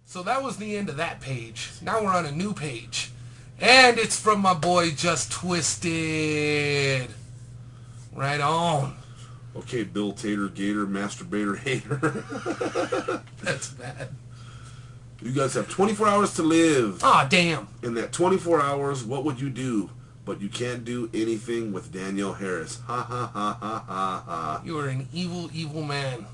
So that was the end of that page. Now we're on a new page. And it's from my boy Just Twisted. Right on. Okay, Bill Tater, Gator, Masturbator, Hater. That's bad. You guys have 24 hours to live. Aw, damn. In that 24 hours, what would you do? But you can't do anything with Danielle Harris. Ha ha ha ha ha ha. You are an evil, evil man.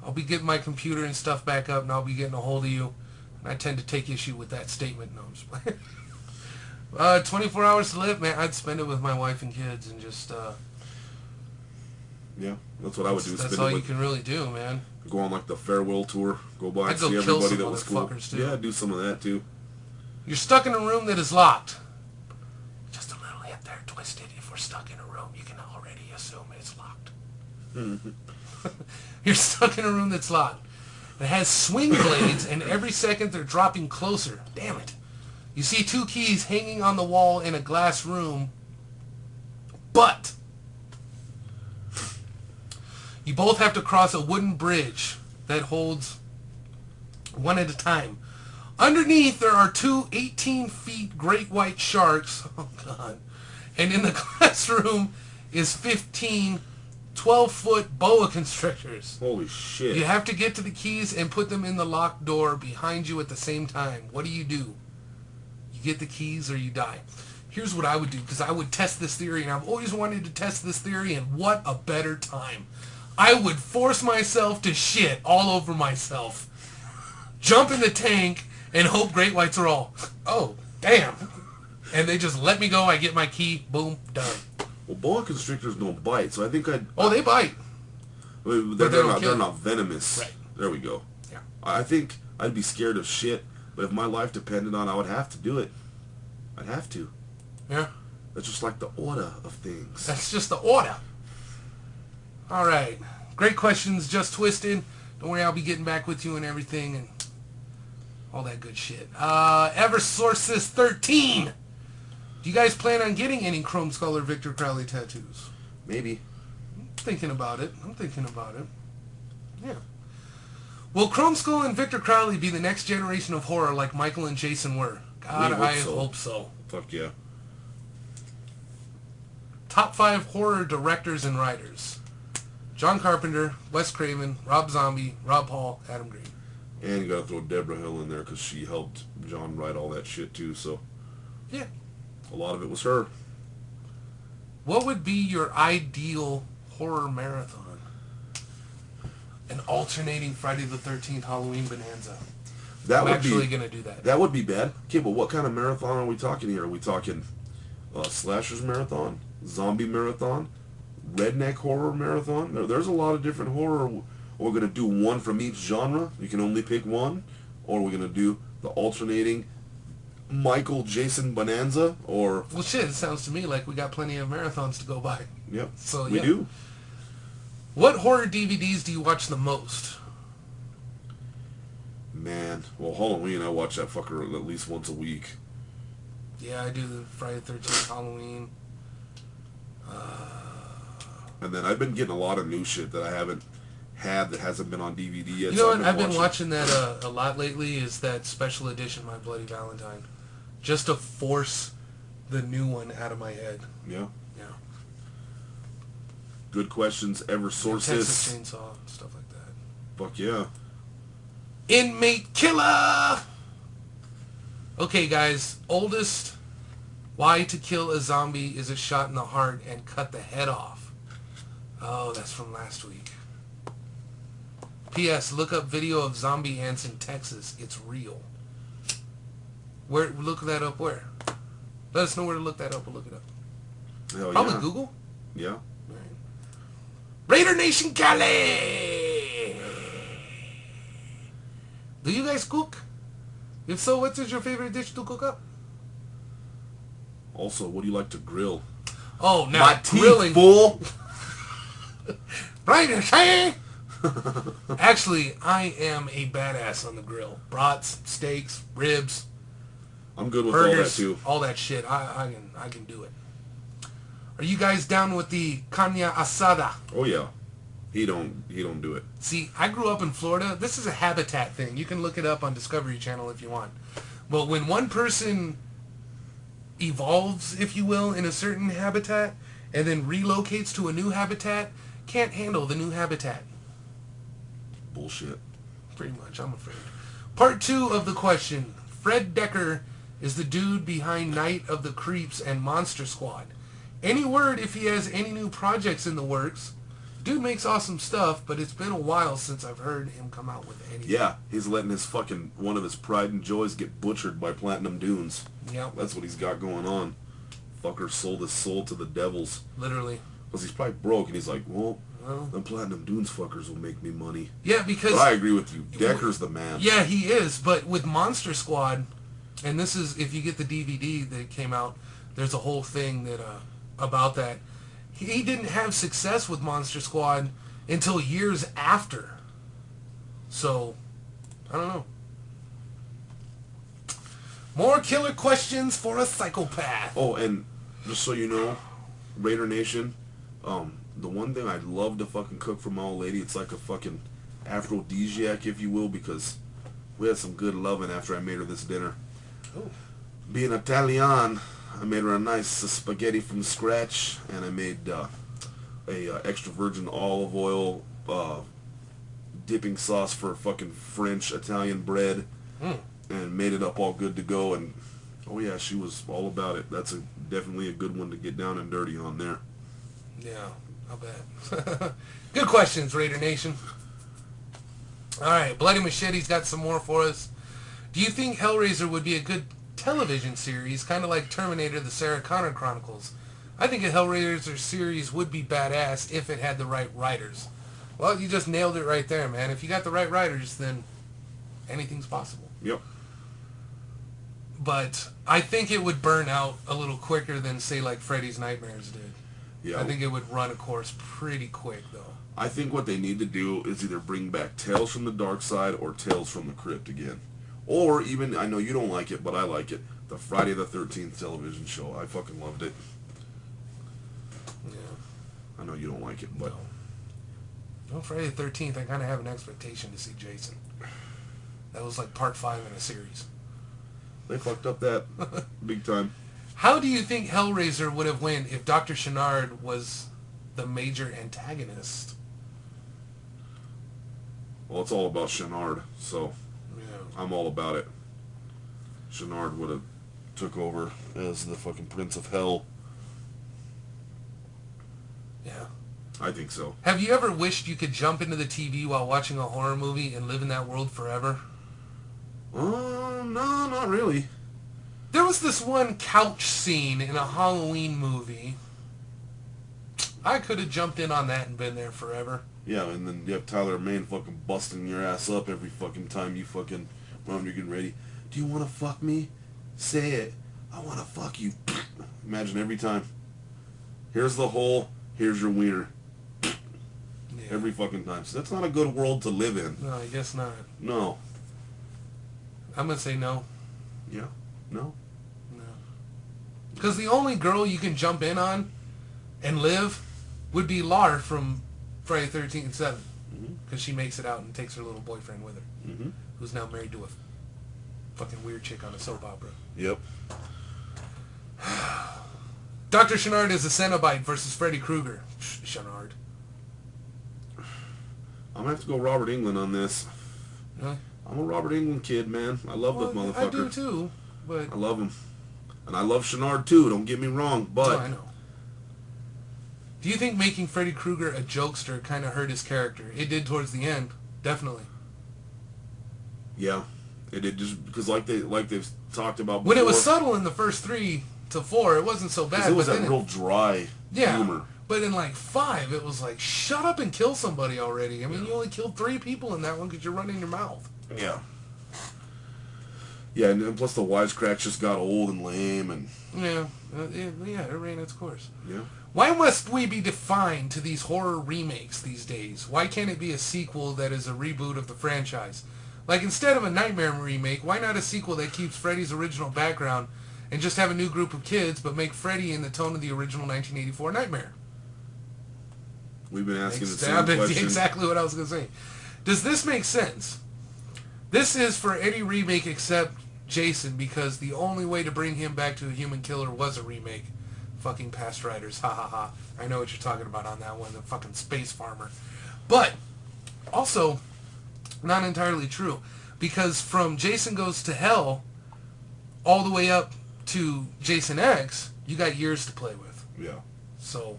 I'll be getting my computer and stuff back up, and I'll be getting a hold of you. And I tend to take issue with that statement. No, I'm just playing. 24 hours to live, man. I'd spend it with my wife and kids and just... yeah, that's what I would do. That's all you can really do, man. Go on like the farewell tour. Go by and I'd go see kill everybody some that was cool. motherfuckers, too. Yeah, do some of that too. You're stuck in a room that is locked. Just a little hint there, Twisted. If we're stuck in a room, you can already assume it's locked. You're stuck in a room that's locked. It has swing blades, and every second they're dropping closer. Damn it. You see two keys hanging on the wall in a glass room, but you both have to cross a wooden bridge that holds one at a time. Underneath, there are two 18-feet great white sharks. Oh, God. And in the classroom is 15 12-foot boa constrictors. Holy shit. You have to get to the keys and put them in the locked door behind you at the same time. What do? You get the keys or you die. Here's what I would do, because I would test this theory, and I've always wanted to test this theory, and what a better time. I would force myself to shit all over myself. Jump in the tank and hope great whites are all, oh, damn. And they just let me go. I get my key. Boom. Done. Well, boa constrictors don't bite, so I think I'd... Oh, they bite. They're not venomous. Right. There we go. Yeah. I think I'd be scared of shit, but if my life depended on it, I would have to do it. I'd have to. Yeah. That's just like the order of things. That's just the order. All right. Great questions, Just Twisted. Don't worry, I'll be getting back with you and everything and all that good shit. Eversources 13. Do you guys plan on getting any Chrome Skull or Victor Crowley tattoos? Maybe. I'm thinking about it. Yeah. Will Chrome Skull and Victor Crowley be the next generation of horror like Michael and Jason were? God, I hope so. Fuck yeah. Top 5 horror directors and writers. John Carpenter, Wes Craven, Rob Zombie, Rob Hall, Adam Green. And you gotta throw Deborah Hill in there because she helped John write all that shit too, so... Yeah. A lot of it was her. What would be your ideal horror marathon? An alternating Friday the 13th Halloween bonanza. I'm actually going to do that. That would be bad. Okay, but what kind of marathon are we talking here? Are we talking slashers marathon, zombie marathon, redneck horror marathon? There's a lot of different horror. We're going to do one from each genre. You can only pick one. Or we're going to do the alternating Michael Jason bonanza, or... Well, shit, it sounds to me like we got plenty of marathons to go by. Yep, so, we do. What horror DVDs do you watch the most? Man, well, Halloween, I watch that fucker at least once a week. Yeah, I do the Friday the 13th Halloween. And then I've been getting a lot of new shit that I haven't had that hasn't been on DVD yet. You know what? I've been watching that a lot lately, is that special edition My Bloody Valentine. Just to force the new one out of my head. Yeah. Yeah. Good questions, Eversources. Texas Chainsaw, stuff like that. Fuck yeah. Inmate Killer! Okay, guys. Oldest why to kill a zombie is a shot in the heart and cut the head off. Oh, that's from last week. P.S. Look up video of zombie ants in Texas. It's real. Where? Look that up where? Let us know where to look that up. We'll look it up. Hell Probably yeah. Google. Yeah. Right. Raider Nation Cali! Do you guys cook? If so, what is your favorite dish to cook up? Also, what do you like to grill? Oh, now My grilling. teeth full. Right, okay? Actually, I am a badass on the grill. Brats, steaks, ribs, I'm good with burgers, all that too. all that shit. I can do it. Are you guys down with the carne asada? Oh yeah. He don't do it. See, I grew up in Florida. This is a habitat thing. You can look it up on Discovery Channel if you want. But when one person evolves, if you will, in a certain habitat and then relocates to a new habitat, can't handle the new habitat. Bullshit. Pretty much, I'm afraid. Part 2 of the question. Fred Decker is the dude behind Night of the Creeps and Monster Squad. Any word if he has any new projects in the works? Dude makes awesome stuff, but it's been a while since I've heard him come out with anything. Yeah, he's letting his fucking, one of his pride and joys get butchered by Platinum Dunes. Yep. That's what he's got going on. Fucker sold his soul to the devils. Literally. Because he's probably broke, and he's like, well, them Platinum Dunes fuckers will make me money. Yeah, because... But I agree with you. Decker's the man. Yeah, he is. But with Monster Squad, and this is, if you get the DVD that came out, there's a whole thing that about that. He didn't have success with Monster Squad until years after. So, I don't know. More killer questions for a psychopath. Oh, and just so you know, Raider Nation, the one thing I'd love to fucking cook for my old lady, it's like a fucking aphrodisiac, if you will, because we had some good loving after I made her this dinner. Oh. Being Italian, I made her a nice spaghetti from scratch, and I made a extra virgin olive oil dipping sauce for fucking French Italian bread, and made it up all good to go. And oh yeah, she was all about it. That's definitely a good one to get down and dirty on there. Yeah, I'll bet. Good questions, Raider Nation. All right, Bloody Machete's got some more for us. Do you think Hellraiser would be a good television series, kind of like Terminator: The Sarah Connor Chronicles? I think a Hellraiser series would be badass if it had the right writers. Well, you just nailed it right there, man. If you got the right writers, then anything's possible. Yep. But I think it would burn out a little quicker than, say, like Freddy's Nightmares did. Yeah. I think it would run a course pretty quick, though. I think what they need to do is either bring back Tales from the Dark Side or Tales from the Crypt again. Or even, I know you don't like it, but I like it, the Friday the 13th television show. I fucking loved it. Yeah. I know you don't like it, but... Well, Friday the 13th, I kind of have an expectation to see Jason. That was like part 5 in a series. They fucked up that big time. How do you think Hellraiser would have went if Dr. Chenard was the major antagonist? Well, it's all about Chenard, so Yeah. I'm all about it. Chenard would have took over as the fucking Prince of Hell. Yeah. I think so. Have you ever wished you could jump into the TV while watching a horror movie and live in that world forever? No, not really. There was this one couch scene in a Halloween movie. I could have jumped in on that and been there forever. Yeah, and then you have Tyler Mane fucking busting your ass up every fucking time you fucking, when you're getting ready. Do you want to fuck me? Say it. I want to fuck you. Imagine every time. Here's the hole. Here's your wiener. Yeah. Every fucking time. So that's not a good world to live in. No, I guess not. No. I'm going to say no. Yeah. No. No. Because the only girl you can jump in on and live would be Lar from Friday the 13th and 7. Because she makes it out and takes her little boyfriend with her. Mm-hmm. Who's now married to a fucking weird chick on a soap opera. Yep. Dr. Chenard is a Cenobite versus Freddy Krueger. Chenard. I'm going to have to go Robert Englund on this. Really? I'm a Robert Englund kid, man. I love that motherfucker. I do too, but... I love him. And I love Chenard too, don't get me wrong, but... No, I know. Do you think making Freddy Krueger a jokester kind of hurt his character? It did towards the end, definitely. Yeah. It did, just because like they've talked about before. When it was subtle in the first 3 to 4, it wasn't so bad. It was but that real dry humor. But in like 5, it was like, shut up and kill somebody already. I mean, you only killed 3 people in that one because you're running your mouth. Yeah. Yeah, and then plus the wisecracks just got old and lame, and... Yeah, it ran its course. Yeah. Why must we be defined to these horror remakes these days? Why can't it be a sequel that is a reboot of the franchise? Like, instead of a Nightmare remake, why not a sequel that keeps Freddy's original background and just have a new group of kids, but make Freddy in the tone of the original 1984 Nightmare? We've been asking the same question. Exactly what I was going to say. Does this make sense? This is for any remake except Jason, because the only way to bring him back to a human killer was a remake. Fucking Past Riders. Ha ha ha. I know what you're talking about on that one. The fucking space farmer. But, also, not entirely true. Because from Jason Goes to Hell all the way up to Jason X, you got years to play with. Yeah. So...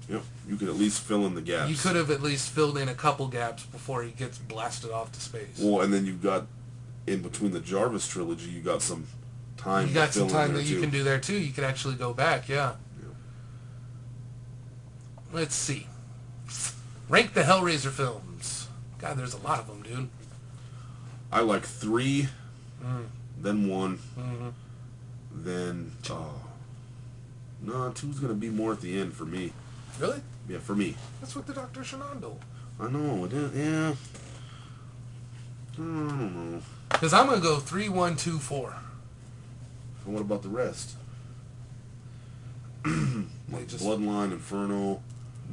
Yep, you could at least fill in the gaps. You could have at least filled in a couple gaps before he gets blasted off to space. Well, and then you've got, in between the Jarvis trilogy, you got some time. You got some time that you can do there too. You could actually go back, yeah. Let's see. Rank the Hellraiser films. God, there's a lot of them, dude. I like 3, then 1, then... no, 2's going to be more at the end for me. Really? Yeah, for me. That's what the Dr. Shenando. I know, yeah. I don't know. Because I'm going to go 3, 1, 2, 4. And what about the rest? Like Bloodline, Inferno...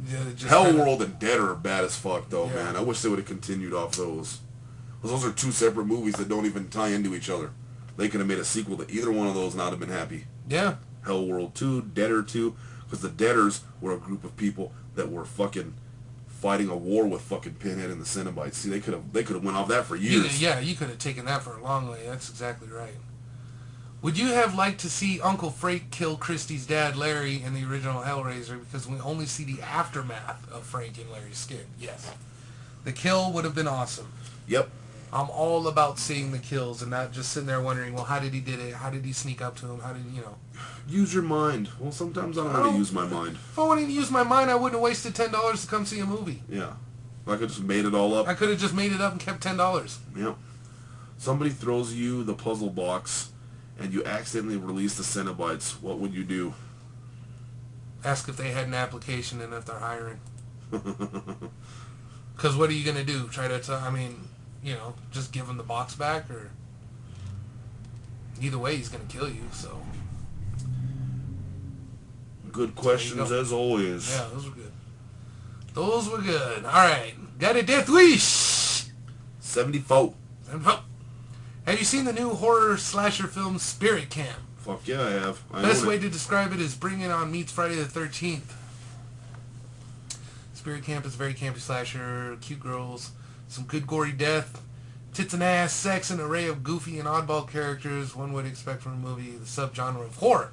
Yeah, Hellworld and Dead are bad as fuck, though, Yeah. man. I wish they would have continued off those. Those are 2 separate movies that don't even tie into each other. They could have made a sequel to either one of those and I'd have been happy. Yeah. Hellworld 2, Deader 2, because the Deaders were a group of people that were fucking fighting a war with fucking Pinhead and the Cenobites. See, they could have went off that for years. You could have taken that for a long way. That's exactly right. Would you have liked to see Uncle Frank kill Christy's dad, Larry, in the original Hellraiser, because we only see the aftermath of Frank and Larry's skin? Yes. The kill would have been awesome. Yep. I'm all about seeing the kills and not just sitting there wondering, well, how did he did it? How did he sneak up to him? How did, Use your mind. Well, sometimes I don't know how to use my mind. If I wanted to use my mind, I wouldn't have wasted $10 to come see a movie. Yeah. I could have just made it all up. I could have just made it up and kept $10. Yep. Somebody throws you the puzzle box and you accidentally release the Cenobites. What would you do? Ask if they had an application and if they're hiring. Because what are you going to do? Try to, just give him the box back? Or either way, he's going to kill you, so... Good questions as always. Yeah, those were good. Those were good. All right. Got a death wish. 74. Have you seen the new horror slasher film Spirit Camp? Fuck yeah, I have. Best way to describe it is Bring It On meets Friday the 13th. Spirit Camp is a very campy slasher, cute girls, some good gory death, tits and ass, sex, and an array of goofy and oddball characters one would expect from a movie, the subgenre of horror.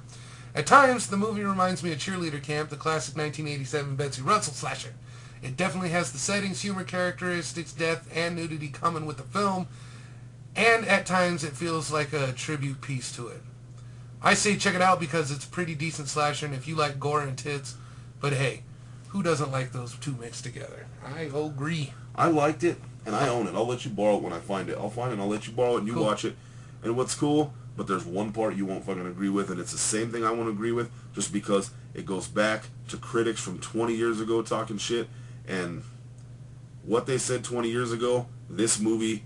At times, the movie reminds me of Cheerleader Camp, the classic 1987 Betsy Russell slasher. It definitely has the settings, humor, characteristics, death, and nudity coming with the film, and at times it feels like a tribute piece to it. I say check it out because it's a pretty decent slasher, and if you like gore and tits, but hey, who doesn't like those two mixed together? I agree. I liked it, and I own it. I'll let you borrow it when I find it. I'll find it and I'll let you borrow it and you watch it. And what's cool, but there's one part you won't fucking agree with, and it's the same thing I won't agree with, just because it goes back to critics from 20 years ago talking shit, and what they said 20 years ago, this movie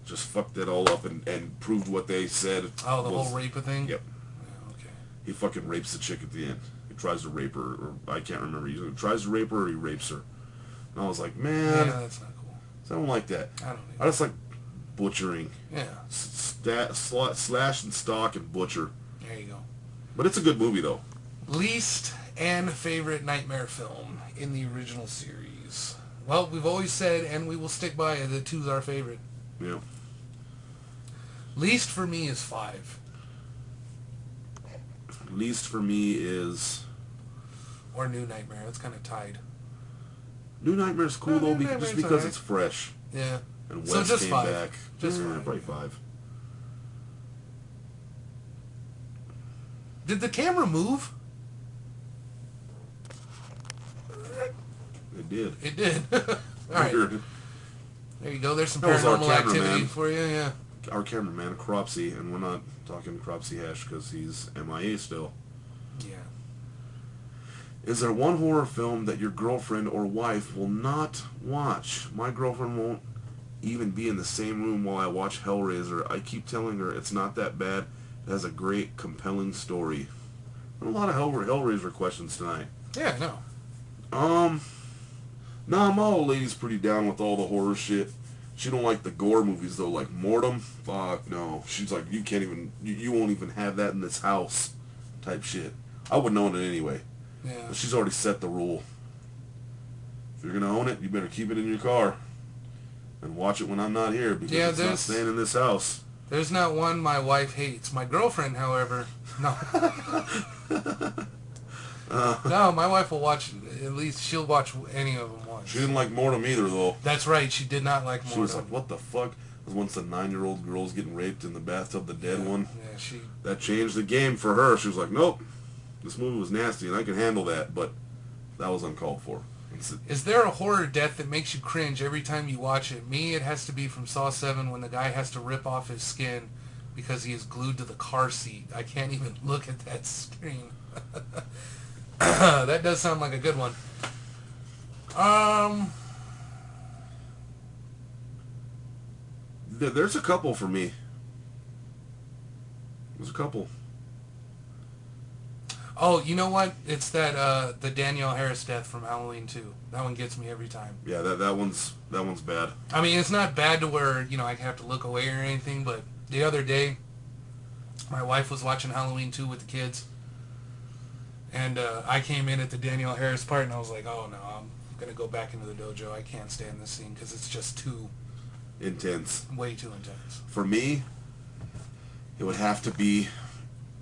just fucked it all up and proved what they said. Oh, the whole rape thing? Yep. Yeah, okay. He fucking rapes the chick at the end. He tries to rape her, or I can't remember. He either tries to rape her or he rapes her. And I was like, man, yeah, that's not cool. I don't like that. I don't I just like butchering. Yeah. Slash and stalk and butcher. There you go. But it's a good movie, though. Least and favorite nightmare film in the original series. Well, we've always said, and we will stick by it, that 2's our favorite. Yeah. Least for me is 5. Least for me is... Or New Nightmare. It's kind of tied. New Nightmare's cool, though, just because it's fresh. Yeah. And So Wes just came 5. back. Just yeah, 5. probably 5. Did the camera move? It did. It did. All right. Weird. There you go. There's some That was our paranormal activity cameraman. for you. Yeah. Our cameraman, Cropsy, and we're not talking Cropsy Hash because he's MIA still. Yeah. Is there one horror film that your girlfriend or wife will not watch? My girlfriend won't even be in the same room while I watch Hellraiser. I keep telling her it's not that bad. It has a great, compelling story. A lot of Hellraiser questions tonight. Yeah, no. Nah, my old lady's pretty down with all the horror shit. She don't like the gore movies though, like Mortem. Fuck no. She's like, you can't even, you won't even have that in this house, type shit. I wouldn't own it anyway. Yeah. But she's already set the rule. If you're gonna own it, you better keep it in your car and watch it when I'm not here because it's not staying in this house. There's not one my wife hates. My girlfriend, however, no. No, my wife will watch, at least she'll watch any of them once. She didn't like Mortem either, though. That's right, she did not like Mortem. She was like, what the fuck? Because once the 9-year-old girl's getting raped in the bathtub, the dead one. Yeah, that changed the game for her. She was like, nope, this movie was nasty and I can handle that, but that was uncalled for. Is there a horror death that makes you cringe every time you watch it? Me, it has to be from Saw 7 when the guy has to rip off his skin because he is glued to the car seat. I can't even look at that screen. That does sound like a good one. There's a couple for me. There's a couple. Oh, you know what? It's that the Danielle Harris death from Halloween 2. That one gets me every time. Yeah, that one's bad. I mean, it's not bad to where, you know, I have to look away or anything, but the other day, my wife was watching Halloween 2 with the kids, and I came in at the Danielle Harris part, and I was like, oh no, I'm going to go back into the dojo. I can't stand this scene because it's just too... intense. Way too intense. For me, it would have to be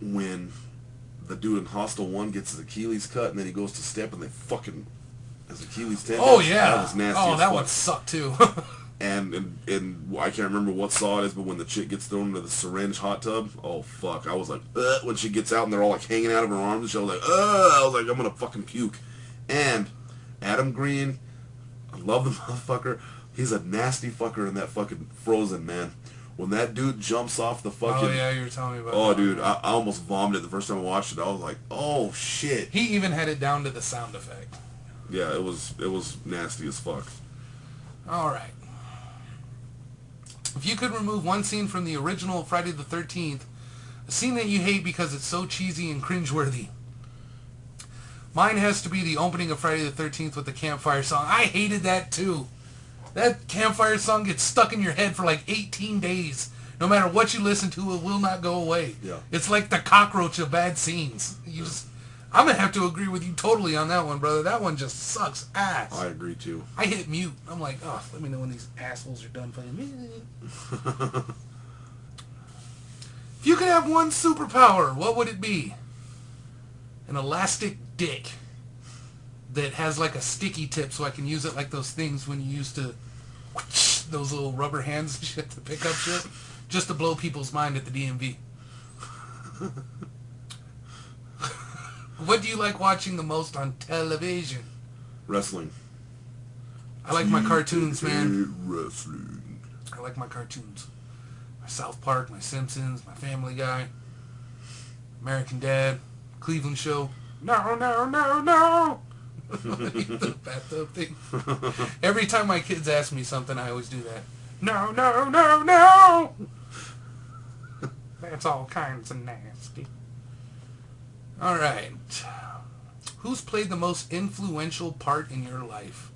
when the dude in Hostel 1 gets his Achilles cut, and then he goes to step, and they fucking... his Achilles tendon. Oh, yeah. That was nasty. Oh, as that fuck. one sucked, too. And I can't remember what Saw it is, but when the chick gets thrown into the syringe hot tub, oh, fuck. I was like, when she gets out, and they're all, like, hanging out of her arms, and she was like, I was like, I'm gonna fucking puke. And Adam Green, I love the motherfucker. He's a nasty fucker in that fucking Frozen, man. When that dude jumps off the fucking... Oh, yeah, you were telling me about Oh, that. dude, I almost vomited the first time I watched it. I was like, oh, shit. He even had it down to the sound effect. Yeah, it was nasty as fuck. All right. If you could remove one scene from the original Friday the 13th, a scene that you hate because it's so cheesy and cringeworthy, mine has to be the opening of Friday the 13th with the campfire song. I hated that too. That campfire song gets stuck in your head for like 18 days. No matter what you listen to, it will not go away. Yeah. It's like the cockroach of bad scenes. I'm going to have to agree with you totally on that one, brother. That one just sucks ass. I agree, too. I hit mute. I'm like, oh, let me know when these assholes are done playing. If you could have one superpower, what would it be? An elastic dick that has like a sticky tip so I can use it like those things when you used to, those little rubber hands and shit to pick up shit, just to blow people's mind at the DMV. What do you like watching the most on television? Wrestling. I like my cartoons, man. Wrestling. I like my cartoons. My South Park, my Simpsons, my Family Guy, American Dad, Cleveland Show. No, no, no, no! The bathtub thing. Every time my kids ask me something, I always do that. No, no, no, no! That's all kinds of nasty. Alright. Who's played the most influential part in your life?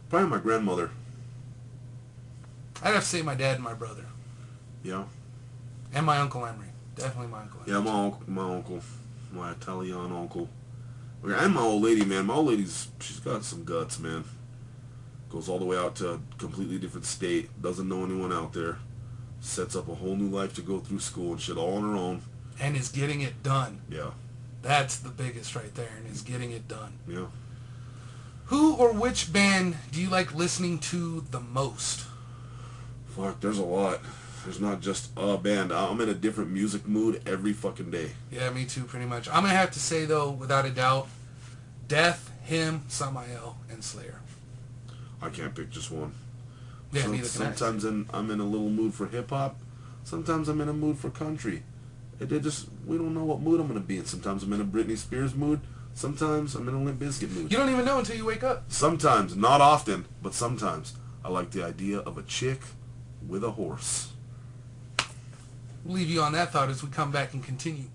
Probably my grandmother. I'd have to say my dad and my brother. Yeah. And my Uncle Emery. Definitely my Uncle Emery. Yeah, my uncle. My Italian uncle. And my old lady, man. My old lady's, she's got some guts, man. Goes all the way out to a completely different state. Doesn't know anyone out there. Sets up a whole new life to go through school and shit all on her own. And is getting it done. Yeah. That's the biggest right there, and is getting it done. Yeah. Who or which band do you like listening to the most? Fuck, there's a lot. There's not just a band. I'm in a different music mood every fucking day. Yeah, me too, pretty much. I'm going to have to say, though, without a doubt, Death, Him, Samael, and Slayer. I can't pick just one. Yeah, neither can sometimes I'm in a little mood for hip-hop. Sometimes I'm in a mood for country. We don't know what mood I'm going to be in. Sometimes I'm in a Britney Spears mood. Sometimes I'm in a Limp Bizkit mood. You don't even know until you wake up. Sometimes, not often, but sometimes. I like the idea of a chick with a horse. We'll leave you on that thought as we come back and continue.